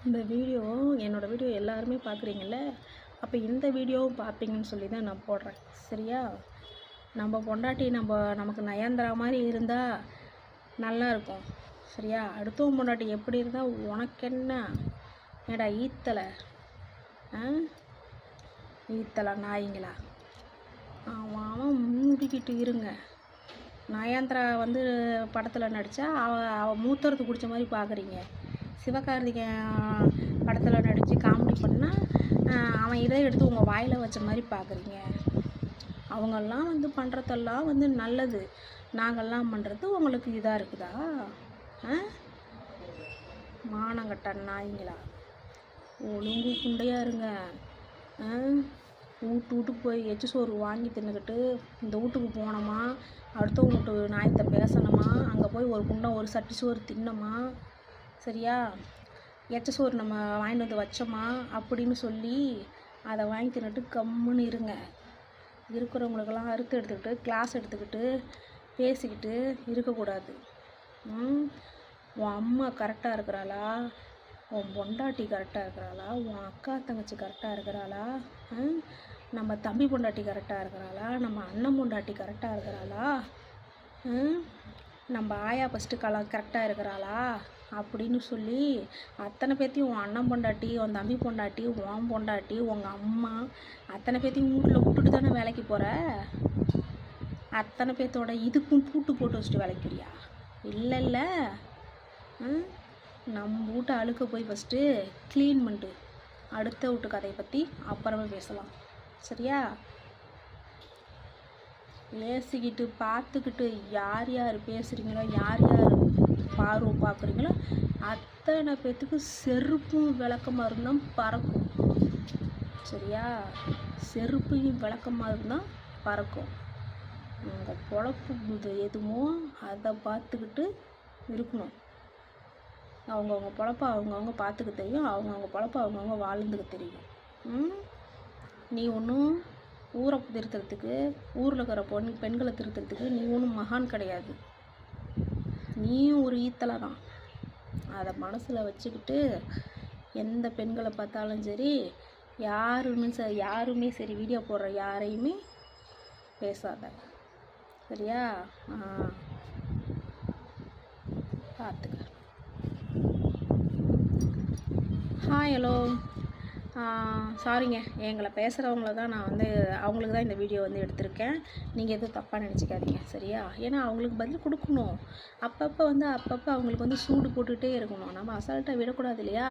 இந்த வீடியோ என்னோடய வீடியோ எல்லாருமே பார்க்குறீங்கள்ல, அப்போ இந்த வீடியோவும் பார்ப்பீங்கன்னு சொல்லி தான் நான் போடுறேன். சரியா? நம்ம பொண்டாட்டி நமக்கு நயந்திரா மாதிரி இருந்தால் நல்லாயிருக்கும். சரியா? அடுத்தவன் பொண்டாட்டி எப்படி இருந்தால் உனக்கென்ன? ஏடா ஈத்தலை, ஈத்தலை நாய்ங்களா? அவன் மூடிக்கிட்டு இருங்க. நயந்திரா படத்தில் நடித்தா அவள் மூத்தரத்து குடித்த மாதிரி பார்க்குறீங்க. சிவகார்த்திகேயன் படத்தில் நடித்து காமெடி பண்ணால் அவன் இதை எடுத்து உங்கள் வாயில் வச்ச மாதிரி பார்க்குறீங்க. அவங்கெல்லாம் பண்ணுறதெல்லாம் நல்லது. நாங்கள்லாம் பண்ணுறது உங்களுக்கு இதாக இருக்குதா? மானங்கட்ட நாய்ங்களா, ஒழுங்கு குண்டையாக இருங்க. வீட்டுக்கு போய் எச்சு சோறு வாங்கி தின்னுக்கிட்டு இந்த வீட்டுக்கு போனோமா, அடுத்த வீட்டு நாயத்தை பேசணுமா, அங்கே போய் ஒரு குண்டம் ஒரு சட்டி சோறு தின்னோமா, சரியா? எச்ச சோறு நம்ம வாங்கிட்டு வந்து வச்சோமா அப்படின்னு சொல்லி அதை வாங்கி தின்னுட்டு கம்முன்னு இருங்க. இருக்கிறவங்களுக்கெல்லாம் அறுத்து எடுத்துக்கிட்டு கிளாஸ் எடுத்துக்கிட்டு பேசிக்கிட்டு இருக்கக்கூடாது. உன் அம்மா கரெக்டாக இருக்கிறாளா? உன் பொண்டாட்டி கரெக்டாக இருக்கிறாளா? உன் அக்கா தங்கச்சி கரெக்டாக இருக்கிறாளா? நம்ம தம்பி பொண்டாட்டி கரெக்டாக இருக்கிறாளா? நம்ம அண்ணன் பொண்டாட்டி கரெக்டாக இருக்கிறாளா? நம்ம ஆயா ஃபஸ்ட்டு கரெக்டாக இருக்கிறாளா அப்படின்னு சொல்லி அத்தனை பேர்த்தையும் உன் அண்ணன் பொண்டாட்டி, உன் தம்பி பொண்டாட்டி, உன் பொண்டாட்டி, உங்கள் அம்மா அத்தனை பேர்த்தையும் வீட்டில் விட்டுட்டு தானே வேலைக்கு போகிற? அத்தனை பேர்த்தோட இதுக்கும் பூட்டு போட்டு வச்சுட்டு வேலைக்குறியா? இல்லைல்ல. நம்ம வீட்டை அழுக்க போய் ஃபஸ்ட்டு க்ளீன் பண்ணிட்டு அடுத்த வீட்டு கதையை பற்றி அப்புறமே பேசலாம். சரியா? பேசிக்கிட்டு பார்த்துக்கிட்டு யார் யார் பேசுகிறீங்களோ, யார் யார் பார்வை பார்க்குறீங்களோ அத்தனை பேர்த்துக்கு செருப்பும் விளக்கமாக இருந்தால் பறக்கும். சரியா? செருப்பையும் விளக்கமாக இருந்தால் பறக்கும். உங்கள் பொழப்பு எதுமோ அதை பார்த்துக்கிட்டு இருக்கணும். அவங்கவுங்க பொழப்ப அவங்கவுங்க பார்த்துக்க தெரியும், அவங்கவுங்க பொழப்ப அவங்கவுங்க வாழ்ந்துக்க தெரியும். நீ ஒன்றும் ஊரை திருத்துறதுக்கு, ஊரில் இருக்கிற பெண்களை திருத்துறதுக்கு நீ ஒன்றும் மகான் கிடையாது. நீயும் ஒரு ஈத்தலை தான். அதை மனசில் வச்சுக்கிட்டு எந்த பெண்களை பார்த்தாலும் சரி, யாருமே சரி வீடியோ போடுற யாரையுமே பேசாத. சரியா? பார்த்துக்க. ஹாய், ஹலோ, சாரிங்க. எங்களை பேசுகிறவங்கள தான் நான் அவங்களுக்கு தான் இந்த வீடியோ எடுத்திருக்கேன். நீங்கள் எதுவும் தப்பாக நினச்சிக்காதீங்க. சரியா? ஏன்னா அவங்களுக்கு பதில் கொடுக்கணும். அப்பப்போ அவங்களுக்கு சூடு போட்டுகிட்டே இருக்கணும். நம்ம அசால்ட்டாக விடக்கூடாது இல்லையா?